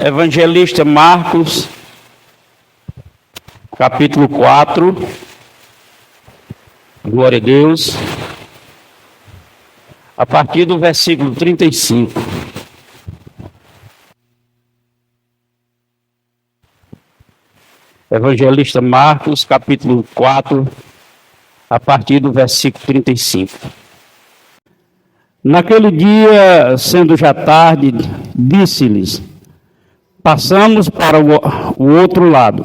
Evangelista Marcos, capítulo 4, glória a Deus, a partir do versículo 35. Evangelista Marcos, capítulo 4, a partir do versículo 35. Naquele dia, sendo já tarde, disse-lhes: passamos para o outro lado.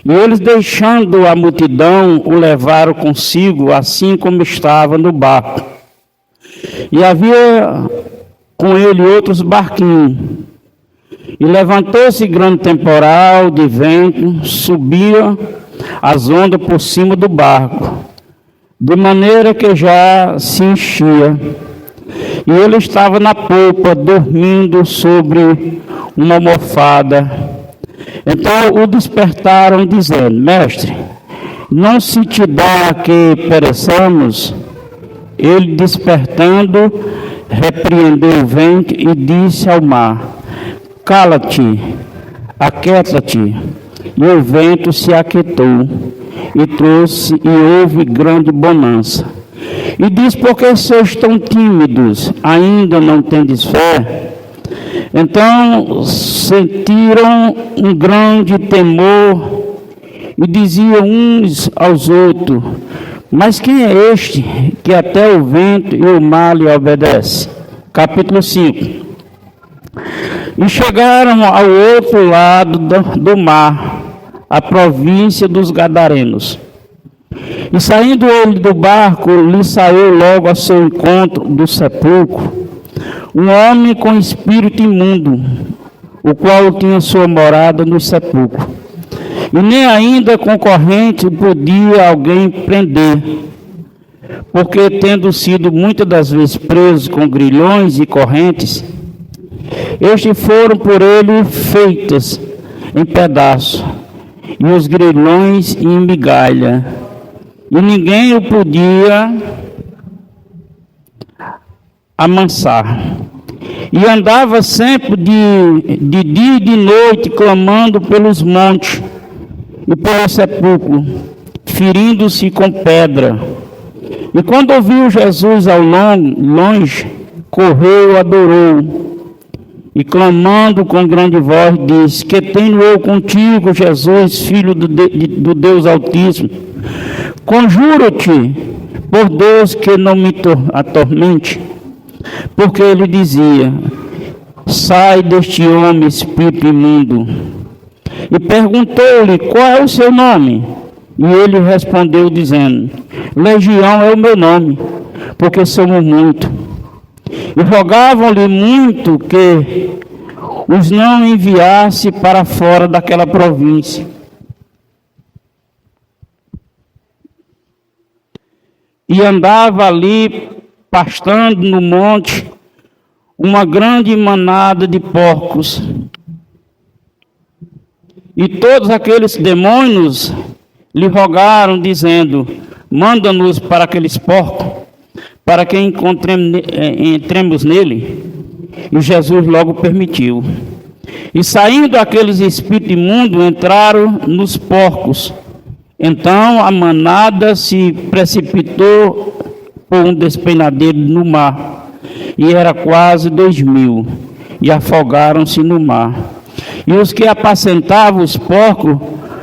E eles, deixando a multidão, o levaram consigo, assim como estava no barco. E havia com ele outros barquinhos. E levantou-se grande temporal de vento, subia as ondas por cima do barco, de maneira que já se enchia. E ele estava na polpa, dormindo sobre uma almofada. Então o despertaram, dizendo: Mestre, não se te dá que pereçamos? Ele, despertando, repreendeu o vento e disse ao mar: Cala-te, aquieta-te. E o vento se aquietou, e houve grande bonança. E diz: por que sois tão tímidos? Ainda não tendes fé? Então sentiram um grande temor e diziam uns aos outros: mas quem é este que até o vento e o mar lhe obedece? Capítulo 5. E chegaram ao outro lado do mar, a província dos Gadarenos. E saindo ele do barco, lhe saiu logo ao seu encontro do sepulcro um homem com espírito imundo, o qual tinha sua morada no sepulcro. E nem ainda com corrente podia alguém prender, porque tendo sido muitas das vezes presos com grilhões e correntes, estes foram por ele feitas em pedaços, e os grilhões em migalha, e ninguém o podia amansar. E andava sempre de dia e de noite, clamando pelos montes e pelo sepulcro, ferindo-se com pedra. E quando ouviu Jesus ao longe, correu, adorou, e clamando com grande voz, disse: que tenho eu contigo, Jesus, Filho do Deus Altíssimo? Conjuro-te por Deus que não me atormente. Porque ele dizia: sai deste homem, espírito imundo. E perguntou-lhe: qual é o seu nome? E ele respondeu dizendo: Legião é o meu nome, porque somos muitos. E rogavam-lhe muito que os não enviasse para fora daquela província. E andava ali, pastando no monte, uma grande manada de porcos. E todos aqueles demônios lhe rogaram, dizendo: manda-nos para aqueles porcos, para que entremos nele. E Jesus logo permitiu. E saindo aqueles espíritos imundos, entraram nos porcos. Então a manada se precipitou por um despenadeiro no mar, e era quase 2.000, e afogaram-se no mar. E os que apacentavam os porcos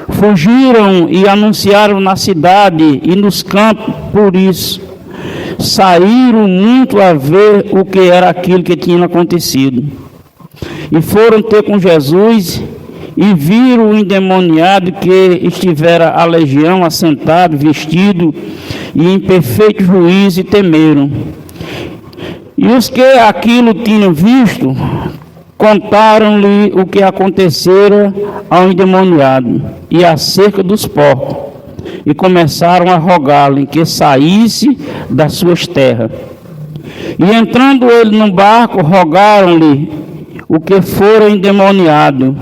fugiram e anunciaram na cidade e nos campos. Por isso saíram muito a ver o que era aquilo que tinha acontecido. E foram ter com Jesus, e viram o endemoniado que estivera a legião assentado, vestido e em perfeito juízo, e temeram. E os que aquilo tinham visto, contaram-lhe o que acontecera ao endemoniado e acerca dos porcos, e começaram a rogar-lhe que saísse das suas terras. E entrando ele no barco, rogaram-lhe o que fora endemoniado,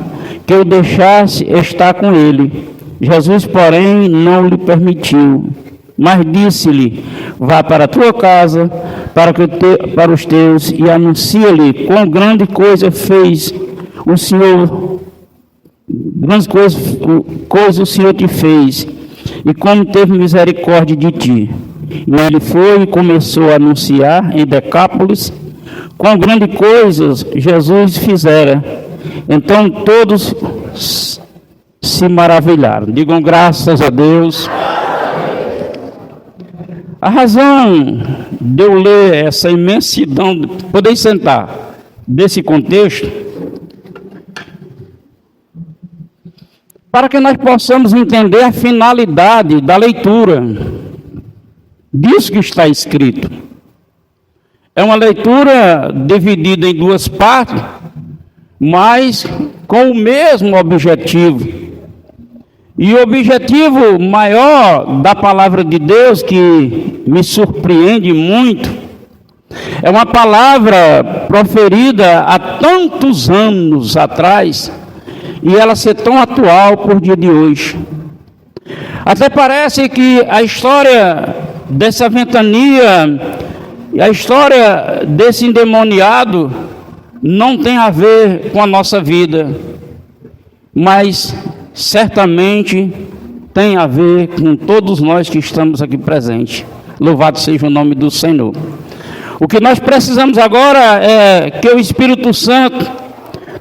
que o deixasse estar com ele. Jesus, porém, não lhe permitiu, mas disse-lhe: vá para a tua casa, para os teus, e anuncia-lhe quão grande coisa fez o Senhor, grandes coisas o Senhor te fez, e como teve misericórdia de ti. E ele foi e começou a anunciar em Decápolis quão grandes coisas Jesus fizera. Então todos se maravilharam. Digam graças a Deus. A razão de eu ler essa imensidão, podem sentar, desse contexto, para que nós possamos entender a finalidade da leitura disso que está escrito. É uma leitura dividida em duas partes, mas com o mesmo objetivo. E o objetivo maior da palavra de Deus, que me surpreende muito, é uma palavra proferida há tantos anos atrás, e ela ser tão atual por dia de hoje. Até parece que a história dessa ventania, a história desse endemoniado, não tem a ver com a nossa vida, mas certamente tem a ver com todos nós que estamos aqui presentes. Louvado seja o nome do Senhor. O que nós precisamos agora é que o Espírito Santo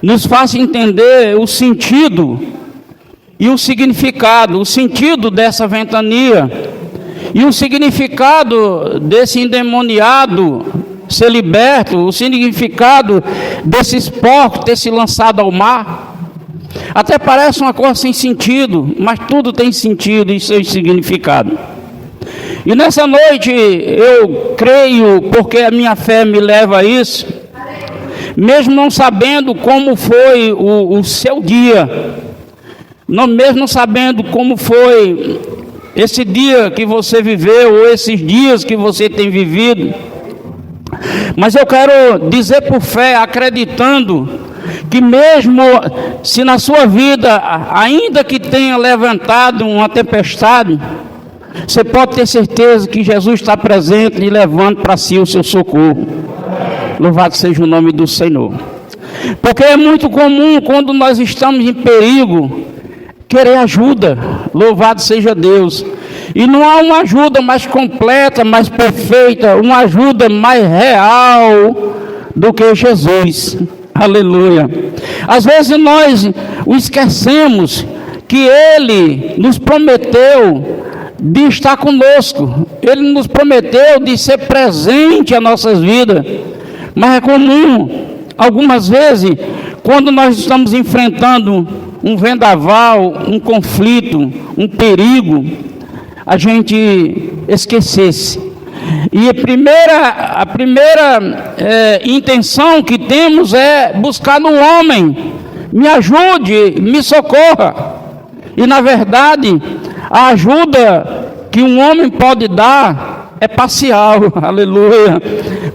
nos faça entender o sentido e o significado, o sentido dessa ventania e o significado desse endemoniado ser liberto, o significado desses porcos ter se lançado ao mar. Até parece uma coisa sem sentido, mas tudo tem sentido e seu significado. E nessa noite eu creio, porque a minha fé me leva a isso, mesmo não sabendo como foi o seu dia, mesmo não sabendo como foi esse dia que você viveu, ou esses dias que você tem vivido, mas eu quero dizer por fé, acreditando, que mesmo se na sua vida, ainda que tenha levantado uma tempestade, você pode ter certeza que Jesus está presente e levando para si o seu socorro. Louvado seja o nome do Senhor. Porque é muito comum, quando nós estamos em perigo, querer ajuda. Louvado seja Deus. E não há uma ajuda mais completa, mais perfeita, uma ajuda mais real do que Jesus. Aleluia. Às vezes nós o esquecemos que Ele nos prometeu de estar conosco. Ele nos prometeu de ser presente às nossas vidas. Mas é comum, algumas vezes, quando nós estamos enfrentando um vendaval, um conflito, um perigo, a gente esquecesse. E a primeira intenção que temos é buscar no homem, me ajude, me socorra. E na verdade, a ajuda que um homem pode dar é parcial, aleluia.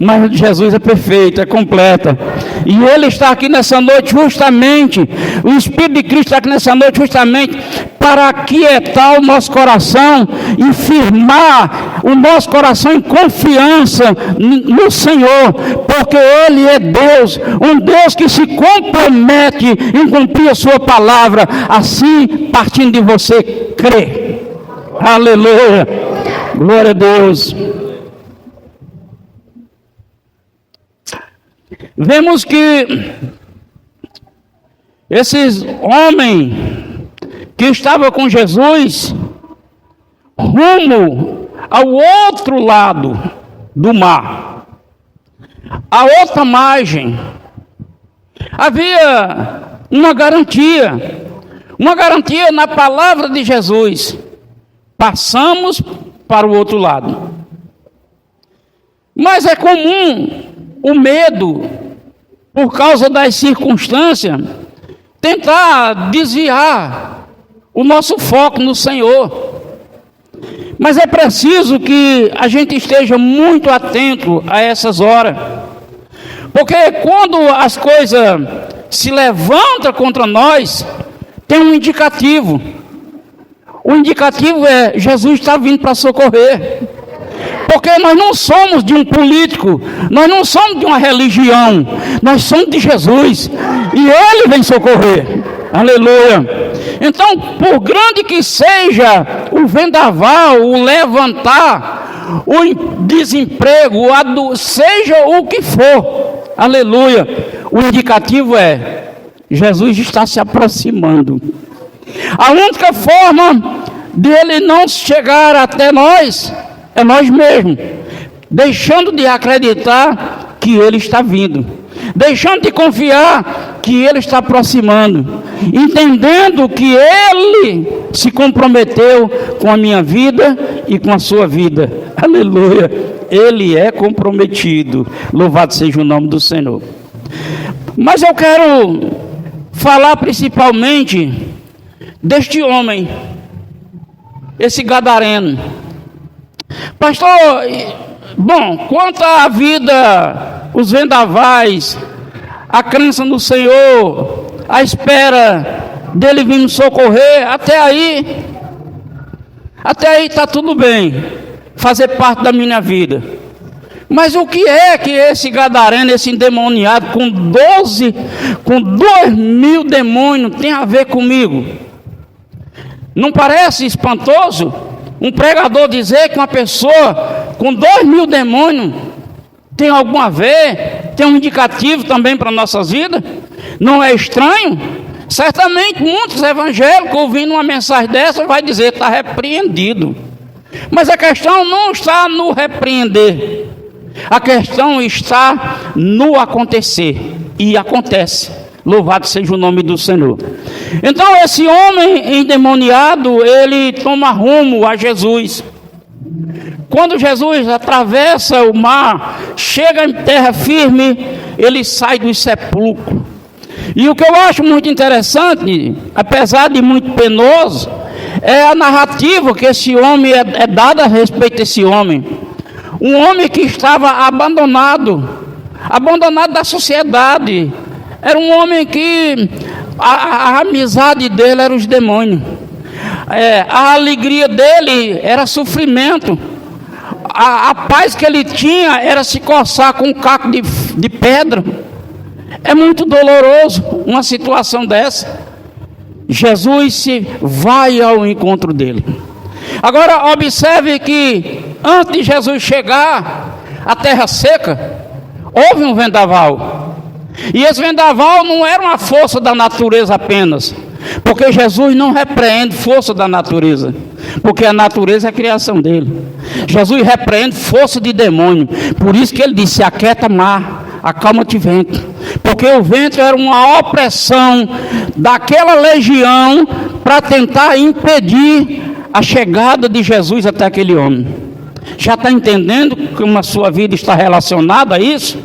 Mas Jesus é perfeito, é completa. E Ele está aqui nessa noite justamente, o Espírito de Cristo está aqui nessa noite justamente para aquietar o nosso coração e firmar o nosso coração em confiança no Senhor, porque Ele é Deus, um Deus que se compromete em cumprir a sua palavra, assim, partindo de você, crê. Aleluia, glória a Deus. Vemos que esses homens que estavam com Jesus, rumo ao outro lado do mar, a outra margem, havia uma garantia na palavra de Jesus: passamos para o outro lado. Mas é comum o medo, por causa das circunstâncias, tentar desviar o nosso foco no Senhor. Mas é preciso que a gente esteja muito atento a essas horas, porque quando as coisas se levantam contra nós, tem um indicativo. O indicativo é: Jesus está vindo para socorrer. Porque nós não somos de um político, nós não somos de uma religião, nós somos de Jesus, e Ele vem socorrer. Aleluia. Então, por grande que seja o vendaval, o levantar, o desemprego, seja o que for, aleluia, o indicativo é: Jesus está se aproximando. A única forma dele não chegar até nós é nós mesmos, deixando de acreditar que ele está vindo, deixando de confiar que ele está aproximando, entendendo que ele se comprometeu com a minha vida e com a sua vida. Aleluia. Ele é comprometido. Louvado seja o nome do Senhor. Mas eu quero falar principalmente deste homem, esse gadareno. Pastor, bom, quanto à vida, os vendavais, a crença no Senhor, a espera dele vir nos socorrer, até aí está tudo bem, fazer parte da minha vida. Mas o que é que esse gadareno, esse endemoniado, com 2.000 demônios, tem a ver comigo? Não parece espantoso um pregador dizer que uma pessoa com 2.000 demônios tem algum a ver, tem um indicativo também para nossas vidas? Não é estranho? Certamente muitos evangélicos ouvindo uma mensagem dessa vai dizer: está repreendido. Mas a questão não está no repreender, a questão está no acontecer, e acontece. Louvado seja o nome do Senhor. Então esse homem endemoniado, ele toma rumo a Jesus. Quando Jesus atravessa o mar, chega em terra firme, ele sai do sepulcro. E o que eu acho muito interessante, apesar de muito penoso, é a narrativa que esse homem é dada a respeito desse homem. Um homem que estava abandonado da sociedade. Era um homem que a amizade dele era os demônios. A alegria dele era sofrimento. A paz que ele tinha era se coçar com um caco de pedra. É muito doloroso uma situação dessa. Jesus se vai ao encontro dele. Agora observe que antes de Jesus chegar à terra seca, houve um vendaval. E esse vendaval não era uma força da natureza apenas, porque Jesus não repreende força da natureza, porque a natureza é a criação dele. Jesus repreende força de demônio. Por isso que ele disse: aquieta mar, acalma-te vento, porque o vento era uma opressão daquela legião para tentar impedir a chegada de Jesus até aquele homem. Já está entendendo como a sua vida está relacionada a isso?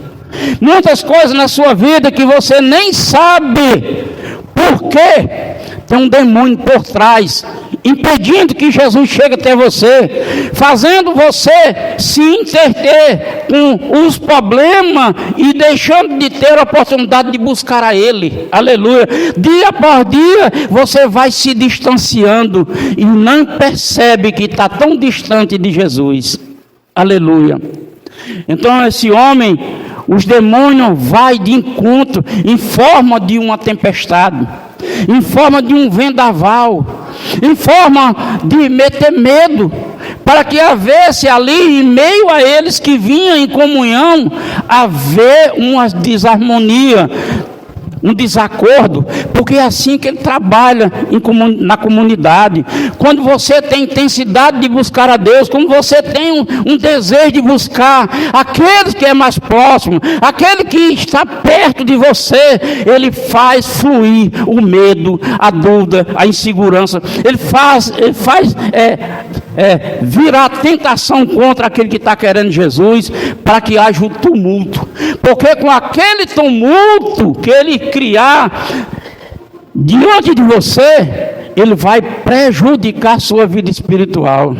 Muitas coisas na sua vida que você nem sabe por quê. Tem um demônio por trás, impedindo que Jesus chegue até você, fazendo você se interter com os problemas e deixando de ter a oportunidade de buscar a Ele. Aleluia. Dia por dia você vai se distanciando e não percebe que está tão distante de Jesus. Aleluia. Então esse homem, os demônios vai de encontro em forma de uma tempestade, em forma de um vendaval, em forma de meter medo, para que havesse ali, em meio a eles que vinham em comunhão, haver uma desarmonia, um desacordo, porque é assim que ele trabalha na comunidade. Quando você tem intensidade de buscar a Deus, quando você tem um desejo de buscar aquele que é mais próximo, aquele que está perto de você, ele faz fluir o medo, a dúvida, a insegurança. Ele faz virar tentação contra aquele que está querendo Jesus, para que haja o tumulto, porque com aquele tumulto que ele criar diante de você, ele vai prejudicar a sua vida espiritual,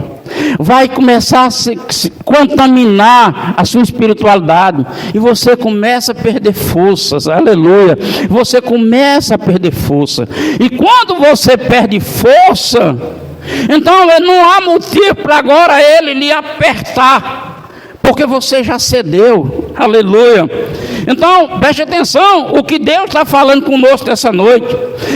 vai começar a se contaminar a sua espiritualidade, e você começa a perder forças. Aleluia. Você começa a perder força, e quando você perde força, Então não há motivo para agora ele lhe apertar, porque você já cedeu. Aleluia. Então, preste atenção, o que Deus está falando conosco essa noite.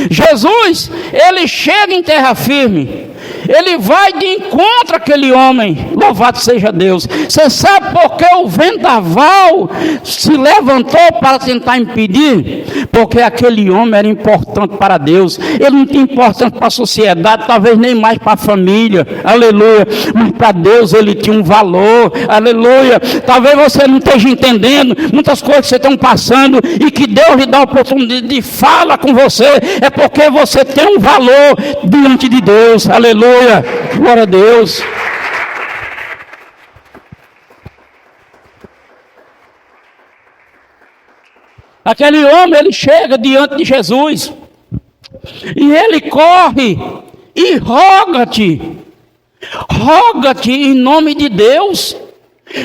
Jesus, ele chega em terra firme. Ele vai de encontro àquele homem. Louvado seja Deus. Você sabe por que o vendaval se levantou para tentar impedir? Porque aquele homem era importante para Deus. Ele não tinha importância para a sociedade, talvez nem mais para a família. Aleluia. Mas para Deus ele tinha um valor. Aleluia. Talvez você não esteja entendendo muitas coisas que você está passando e que Deus lhe dá a oportunidade de falar com você. É porque você tem um valor diante de Deus. Aleluia. Glória a Deus. Aquele homem, ele chega diante de Jesus e ele corre e roga-te em nome de Deus.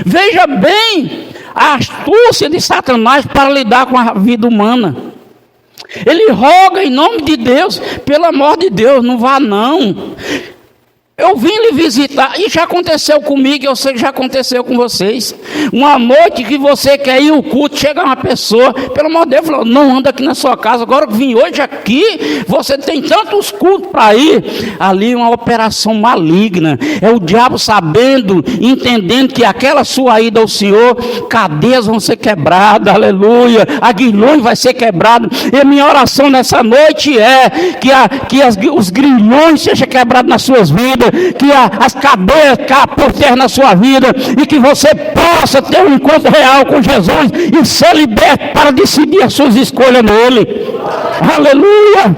Veja bem a astúcia de Satanás para lidar com a vida humana. Ele roga em nome de Deus, pelo amor de Deus, não vá não. Eu vim lhe visitar, e já aconteceu comigo, eu sei que já aconteceu com vocês. Uma noite que você quer ir ao culto, chega uma pessoa, pelo amor de Deus, falou, não anda aqui na sua casa, agora que vim hoje aqui, você tem tantos cultos para ir. Ali uma operação maligna, é o diabo sabendo, entendendo que aquela sua ida ao Senhor, cadeias vão ser quebradas, aleluia, aguilhões vai ser quebrado. E a minha oração nessa noite é que os grilhões sejam quebrados nas suas vidas, que as cadeias caem por terra na sua vida e que você possa ter um encontro real com Jesus e ser liberto para decidir as suas escolhas nele. Aleluia!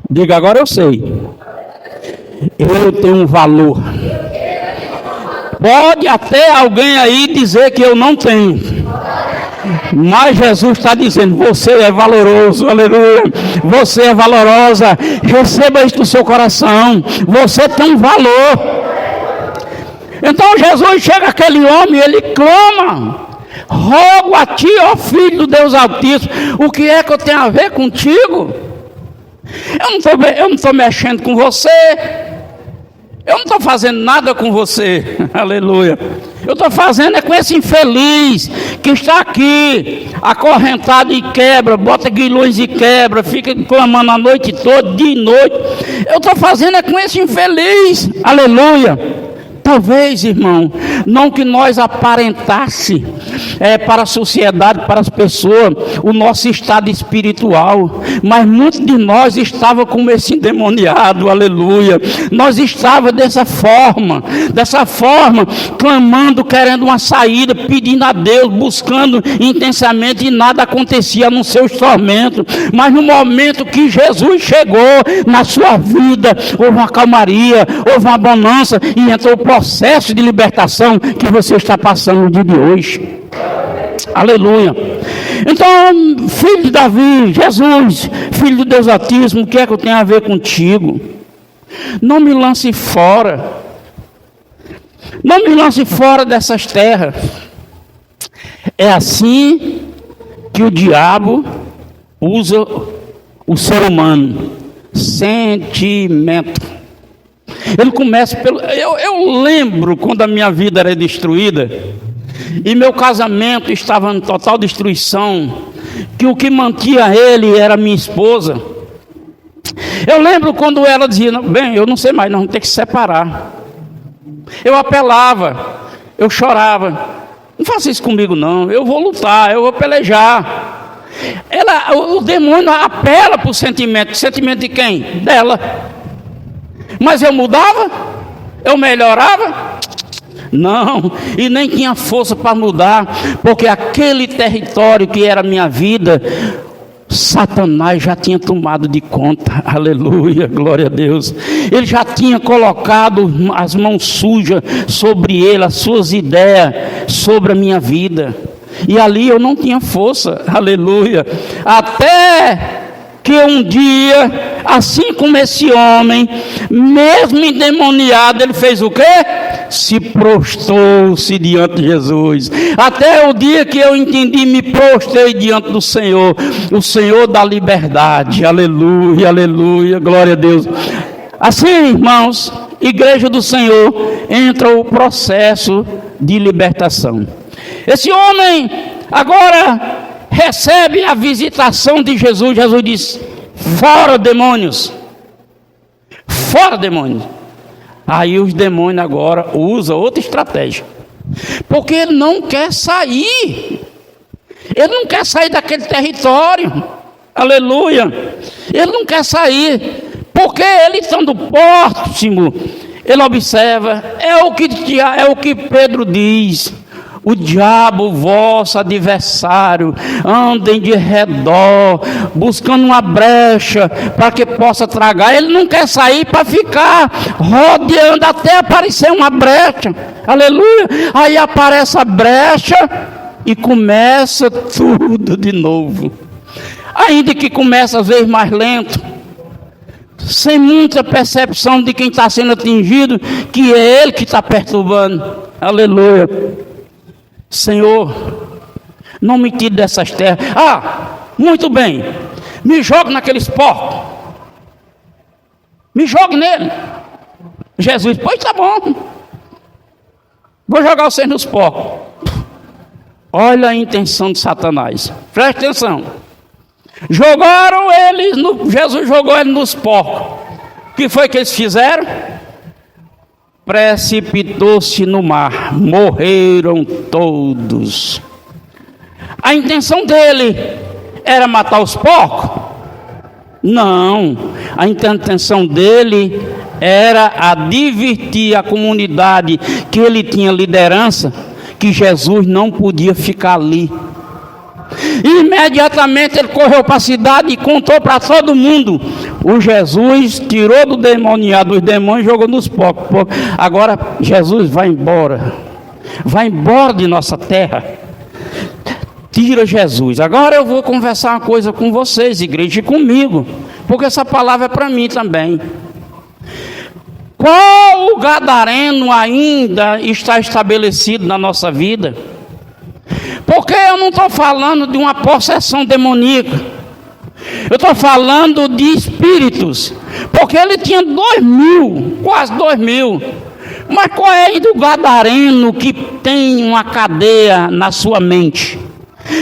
Diga, agora eu sei. Eu tenho um valor. Pode até alguém aí dizer que eu não tenho. Mas Jesus está dizendo, você é valoroso, aleluia, você é valorosa, receba isso do seu coração, você tem um valor. Então Jesus chega àquele homem, ele clama, rogo a ti, ó Filho do Deus Altíssimo, o que é que eu tenho a ver contigo? Eu não estou mexendo com você, eu não estou fazendo nada com você, aleluia. Eu estou fazendo é com esse infeliz que está aqui, acorrentado e quebra, bota guilhões e quebra, fica clamando a noite toda, dia e noite. Eu estou fazendo é com esse infeliz, aleluia. Talvez, irmão, não que nós aparentasse para a sociedade, para as pessoas, o nosso estado espiritual, mas muitos de nós estavam como esse endemoniado, aleluia. Nós estávamos dessa forma, clamando, querendo uma saída, pedindo a Deus, buscando intensamente, e nada acontecia nos seus tormentos. Mas no momento que Jesus chegou na sua vida, houve uma calmaria, houve uma bonança, e entrou o processo de libertação que você está passando no dia de hoje. Aleluia. Então, filho de Davi, Jesus, filho de Deus Altíssimo, o que é que eu tenho a ver contigo? Não me lance fora. Não me lance fora dessas terras. É assim que o diabo usa o ser humano. Sentimento. Ele começa pelo... Eu lembro quando a minha vida era destruída e meu casamento estava em total destruição, que o que mantinha ele era minha esposa. Eu lembro quando ela dizia, bem, eu não sei mais, nós vamos ter que se separar. Eu apelava, eu chorava, não faça isso comigo não, eu vou lutar, eu vou pelejar. O demônio apela para o sentimento de quem? Dela. Mas eu mudava? Eu melhorava? Não, e nem tinha força para mudar, porque aquele território que era minha vida, Satanás já tinha tomado de conta, aleluia, glória a Deus. Ele já tinha colocado as mãos sujas sobre ele, as suas ideias sobre a minha vida, e ali eu não tinha força, aleluia, até que um dia, assim como esse homem, mesmo endemoniado, ele fez o quê? se prostrou-se diante de Jesus. Até o dia que eu entendi, me prostrei diante do Senhor, o Senhor da liberdade. Aleluia, aleluia, glória a Deus. Assim, irmãos, igreja do Senhor, entra o processo de libertação. Esse homem agora recebe a visitação de Jesus. Jesus diz: fora demônios, fora demônios. Aí os demônios agora usam outra estratégia, porque ele não quer sair, ele não quer sair daquele território. Aleluia, ele não quer sair, porque ele estando próximo, ele observa, é o que Pedro diz: o diabo, vosso adversário, andem de redor, buscando uma brecha para que possa tragar. Ele não quer sair para ficar rodeando até aparecer uma brecha. Aleluia! Aí aparece a brecha e começa tudo de novo. Ainda que começa às vezes mais lento, sem muita percepção de quem está sendo atingido, que é ele que está perturbando. Aleluia! Senhor, não me tire dessas terras. Muito bem, me jogue naqueles porcos, me jogue nele. Jesus: pois tá bom, vou jogar vocês nos porcos. Olha a intenção de Satanás, preste atenção. Jogaram eles, Jesus jogou eles nos porcos. O que foi que eles fizeram? Precipitou-se no mar, morreram todos. A intenção dele era matar os porcos? Não, a intenção dele era advertir a comunidade que ele tinha liderança, que Jesus não podia ficar ali. Imediatamente ele correu para a cidade e contou para todo mundo. O Jesus tirou do demoniado os demônios e jogou nos porcos. Agora Jesus vai embora de nossa terra. Tira Jesus. Agora eu vou conversar uma coisa com vocês, igreja, e comigo, porque essa palavra é para mim também. Qual o gadareno ainda está estabelecido na nossa vida? Porque eu não estou falando de uma possessão demoníaca, eu estou falando de espíritos. Porque ele tinha 2.000, quase 2.000. Mas qual é aí do gadareno que tem uma cadeia na sua mente,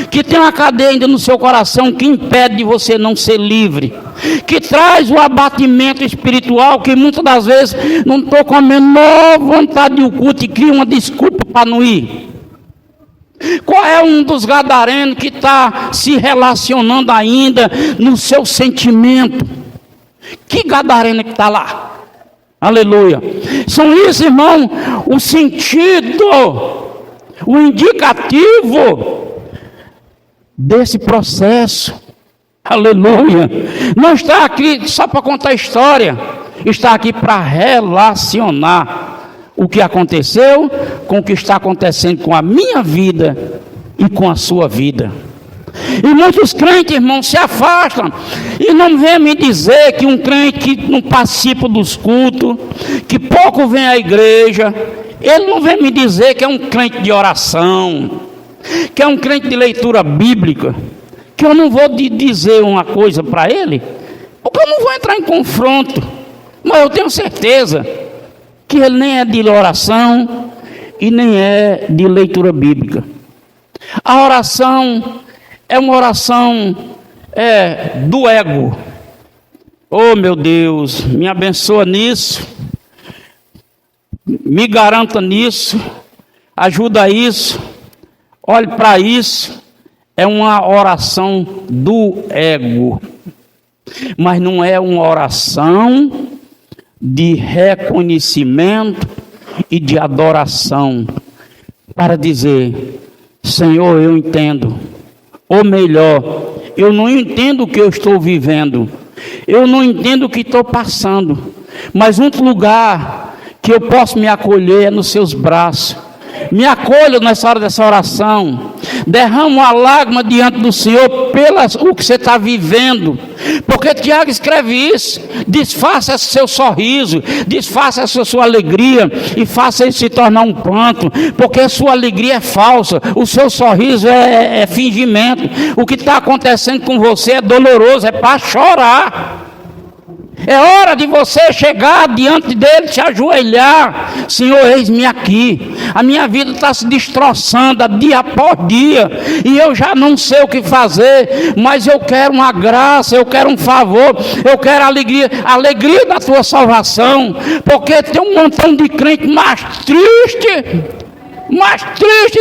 que tem uma cadeia ainda no seu coração, que impede de você não ser livre, que traz o abatimento espiritual, que muitas das vezes não estou com a menor vontade de ir ao culto e cria uma desculpa para não ir? Qual é um dos gadarenos que está se relacionando ainda no seu sentimento? Que gadareno que está lá? Aleluia. São isso, irmão, o sentido, o indicativo desse processo. Aleluia. Não está aqui só para contar história, está aqui para relacionar o que aconteceu com o que está acontecendo com a minha vida e com a sua vida. E muitos crentes, irmãos, se afastam e não vem me dizer que um crente que não participa dos cultos, que pouco vem à igreja, ele não vem me dizer que é um crente de oração, que é um crente de leitura bíblica, que eu não vou dizer uma coisa para ele, porque eu não vou entrar em confronto, mas eu tenho certeza que ele nem é de oração e nem é de leitura bíblica. A oração é uma oração do ego. Oh meu Deus, me abençoa nisso, me garanta nisso, ajuda isso, olhe para isso. É uma oração do ego, mas não é uma oração de reconhecimento e de adoração, para dizer: Senhor, eu entendo, ou melhor, eu não entendo o que eu estou vivendo, eu não entendo o que estou passando, mas um lugar que eu posso me acolher é nos seus braços. Me acolha nessa hora dessa oração, derrama uma lágrima diante do Senhor pelas o que você está vivendo. Porque Tiago escreve isso: desfaça seu sorriso, desfaça essa sua alegria e faça isso se tornar um pranto, porque a sua alegria é falsa, o seu sorriso é fingimento. O que está acontecendo com você é doloroso, é para chorar. É hora de você chegar diante dele, se ajoelhar. Senhor, eis-me aqui. A minha vida está se destroçando dia após dia, e eu já não sei o que fazer, mas eu quero uma graça, eu quero um favor, eu quero a alegria da tua salvação, porque tem um montão de crente mais triste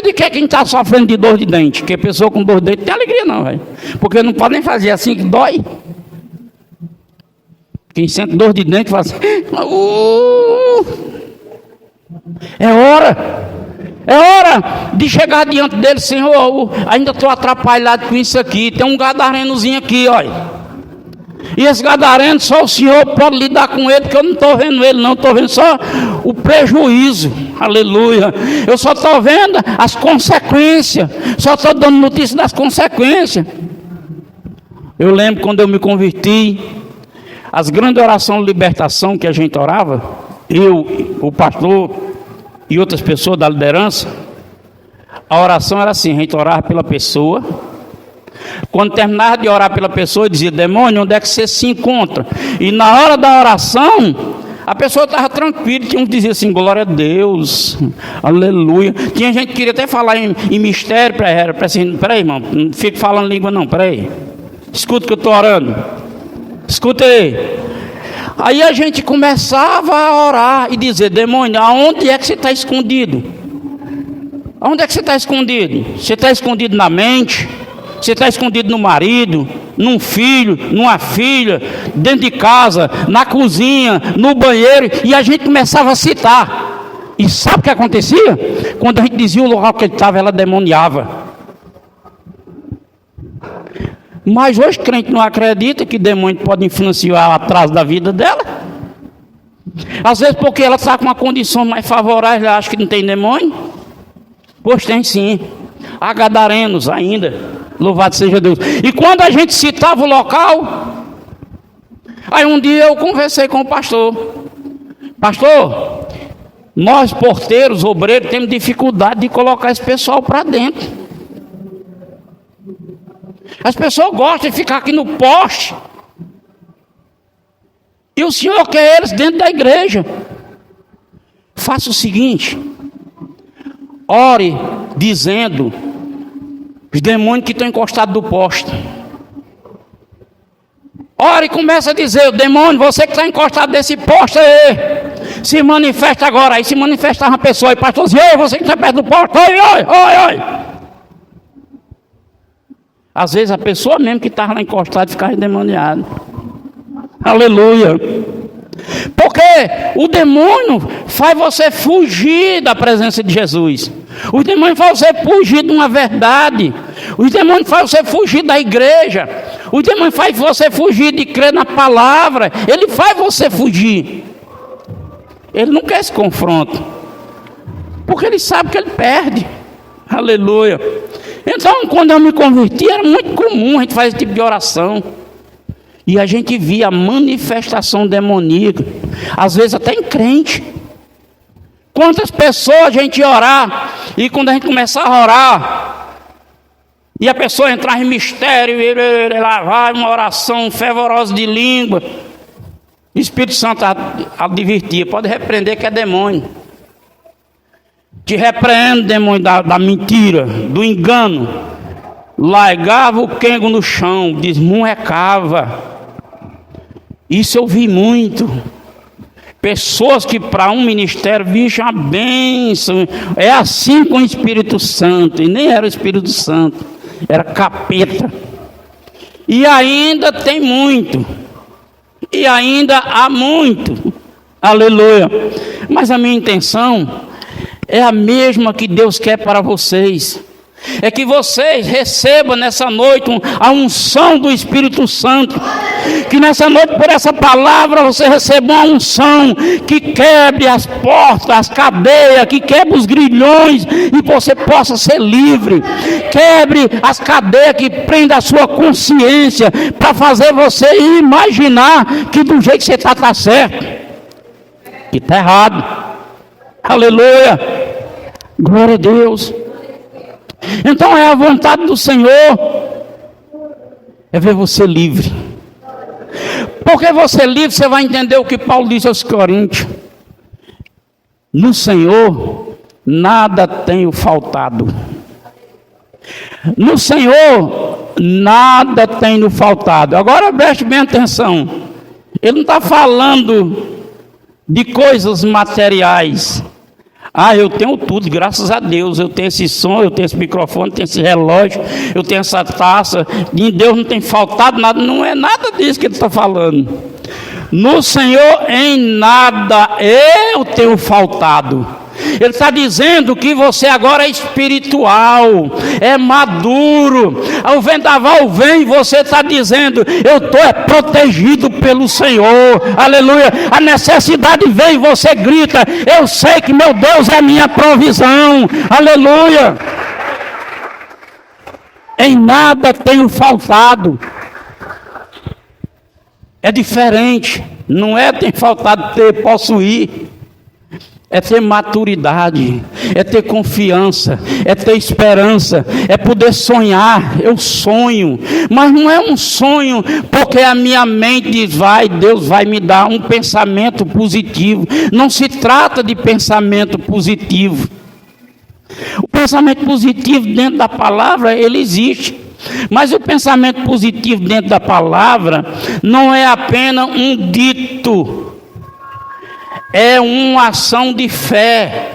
do que quem está sofrendo de dor de dente. Porque pessoa com dor de dente não tem alegria não, velho, porque não pode nem fazer assim que dói. Quem sente dor de dente fala assim, é hora de chegar diante dele. Senhor, ainda estou atrapalhado com isso aqui, tem um gadarenozinho aqui, olha, e esse gadareno só o Senhor pode lidar com ele, porque eu não estou vendo ele não, estou vendo só o prejuízo, aleluia, eu só estou vendo as consequências, só estou dando notícia das consequências. Eu lembro quando eu me converti, as grandes orações de libertação que a gente orava, eu, o pastor e outras pessoas da liderança, a oração era assim: a gente orava pela pessoa, quando terminava de orar pela pessoa, dizia: demônio, onde é que você se encontra? E na hora da oração, a pessoa estava tranquila, tinha um que dizia assim: glória a Deus, aleluia. Tinha gente que queria até falar em mistério, peraí irmão, não fique falando língua não, peraí, escuta que eu estou orando. Escuta aí. Aí a gente começava a orar e dizer: demônio, aonde é que você está escondido? Aonde é que você está escondido? Você está escondido na mente? Você está escondido no marido, num filho, numa filha, dentro de casa, na cozinha, no banheiro? E a gente começava a citar. E sabe o que acontecia? Quando a gente dizia o local que ele estava, ela demoniava. Mas hoje o crente não acredita que demônio pode influenciar o atraso da vida dela. Às vezes porque ela está com uma condição mais favorável, ela acha que não tem demônio. Pois tem sim. Há gadarenos ainda. Louvado seja Deus. E quando a gente citava o local, aí um dia eu conversei com o pastor. Pastor, nós porteiros, obreiros, temos dificuldade de colocar esse pessoal para dentro. As pessoas gostam de ficar aqui no poste, e o Senhor quer eles dentro da igreja. Faça o seguinte: ore dizendo os demônios que estão encostados do poste. Ore e começa a dizer: o demônio, você que está encostado desse poste aí, se manifesta agora. Aí se manifestava uma pessoa, e o pastor dizia: ei, você que está perto do poste, oi. Às vezes a pessoa mesmo que estava lá encostada ficava endemoniada. Aleluia. Porque o demônio faz você fugir da presença de Jesus. O demônio faz você fugir de uma verdade. O demônio faz você fugir da igreja. O demônio faz você fugir de crer na palavra. Ele faz você fugir. Ele não quer esse confronto, porque ele sabe que ele perde. Aleluia. Então, quando eu me converti, era muito comum a gente fazer esse tipo de oração. E a gente via a manifestação demoníaca, às vezes até em crente. Quantas pessoas a gente ia orar, e quando a gente começava a orar, e a pessoa entrava em mistério, e lá vai uma oração fervorosa de língua, o Espírito Santo advertia: pode repreender que é demônio. Te repreendo, demônio da mentira, do engano. Largava o quengo no chão, desmurrecava. Isso eu vi muito. Pessoas que para um ministério viam a bênção. É assim com o Espírito Santo. E nem era o Espírito Santo, era capeta. E ainda tem muito. E ainda há muito. Aleluia. Mas a minha intenção é a mesma que Deus quer para vocês. É que vocês recebam nessa noite a unção do Espírito Santo. Que nessa noite, por essa palavra, você receba uma unção que quebre as portas, as cadeias, que quebre os grilhões, e você possa ser livre. Quebre as cadeias que prendem a sua consciência para fazer você imaginar que do jeito que você está certo, que está errado. Aleluia, glória a Deus. Então é a vontade do Senhor, é ver você livre. Porque você livre, você vai entender o que Paulo disse aos Coríntios: no Senhor nada tenho faltado. No Senhor nada tenho faltado. Agora preste bem atenção, ele não está falando de coisas materiais. Eu tenho tudo, graças a Deus. Eu tenho esse som, eu tenho esse microfone, eu tenho esse relógio, eu tenho essa taça. Em Deus não tem faltado nada. Não é nada disso que ele está falando. No Senhor em nada eu tenho faltado. Ele está dizendo que você agora é espiritual, é maduro. O vendaval vem, você está dizendo: eu estou protegido pelo Senhor. Aleluia. A necessidade vem, você grita: eu sei que meu Deus é a minha provisão. Aleluia. Em nada tenho faltado. É diferente. Não é ter faltado ter possuir. É ter maturidade, é ter confiança, é ter esperança, é poder sonhar. Eu sonho, mas não é um sonho porque a minha mente diz: Deus vai me dar um pensamento positivo. Não se trata de pensamento positivo. O pensamento positivo dentro da palavra, ele existe. Mas o pensamento positivo dentro da palavra não é apenas um dito, é uma ação de fé.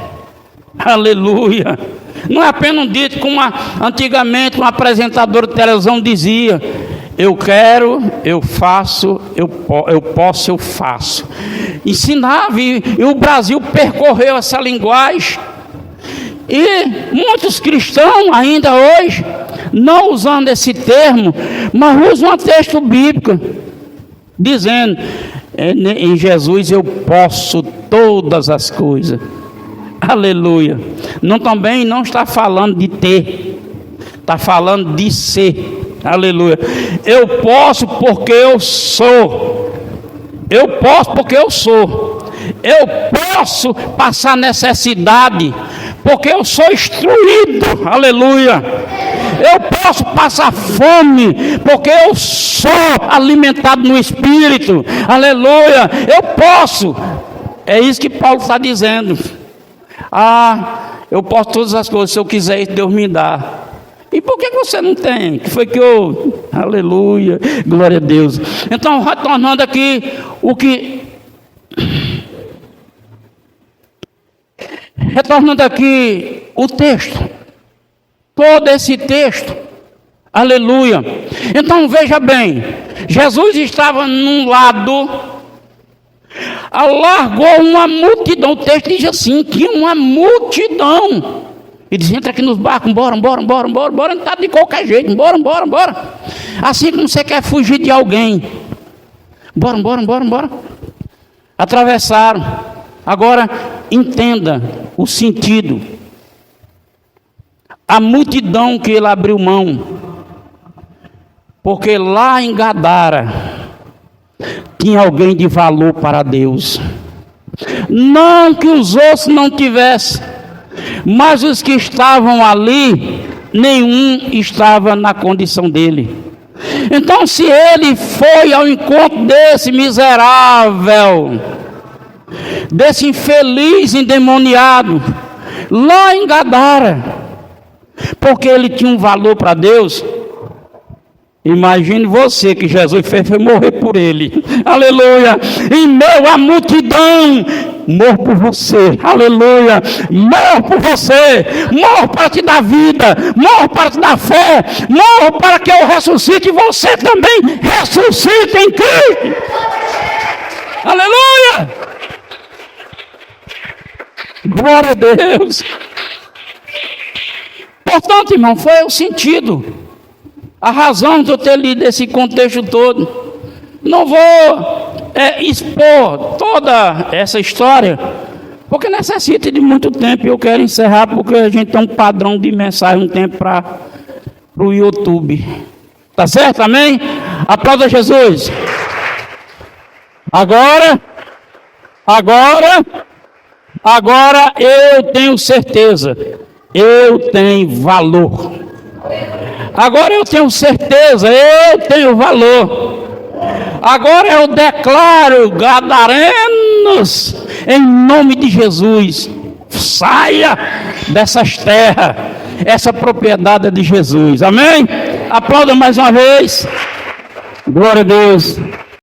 Aleluia. Não é apenas um dito, como antigamente um apresentador de televisão dizia: eu quero, eu faço, eu posso, eu faço. Ensinava, e o Brasil percorreu essa linguagem. E muitos cristãos ainda hoje, não usando esse termo, mas usam um texto bíblico, dizendo: em Jesus eu posso todas as coisas. Aleluia. Também não está falando de ter, está falando de ser. Aleluia. Eu posso porque eu sou. Eu posso porque eu sou. Eu posso passar necessidade porque eu sou instruído. Aleluia. Eu posso passar fome porque eu sou alimentado no Espírito. Aleluia. Eu posso. É isso que Paulo está dizendo. Eu posso todas as coisas, se eu quiser, Deus me dá. E por que você não tem? Que foi que eu... Aleluia, glória a Deus. Então, retornando aqui, retornando aqui o texto, todo esse texto, aleluia. Então veja bem, Jesus estava num lado, alargou uma multidão. O texto diz assim, que uma multidão. E diz: entra aqui nos barcos, bora, não está de qualquer jeito, bora. Assim como você quer fugir de alguém, bora. Atravessaram. Agora entenda o sentido. A multidão que ele abriu mão, porque lá em Gadara tinha alguém de valor para Deus. Não que os outros não tivessem, mas os que estavam ali, nenhum estava na condição dele. Então, se ele foi ao encontro desse miserável, desse infeliz endemoniado, lá em Gadara, porque ele tinha um valor para Deus, imagine você que Jesus fez foi morrer por ele. Aleluia. Em meio à multidão, morro por você. Aleluia. Morro por você. Morro para te dar vida. Morro para te dar fé. Morro para que eu ressuscite e você também ressuscite em Cristo. Aleluia. Glória a Deus. Portanto, irmão, foi o sentido, a razão de eu ter lido esse contexto todo. Não vou expor toda essa história, Porque necessita de muito tempo. Eu quero encerrar porque a gente tem um padrão de mensagem, um tempo para o YouTube. Tá certo? Amém? Aplauda Jesus. Agora eu tenho certeza. Eu tenho valor. Agora eu tenho certeza. Eu tenho valor. Agora eu declaro, gadarenos, em nome de Jesus, saia dessas terras, essa propriedade é de Jesus, amém? Aplauda mais uma vez, glória a Deus.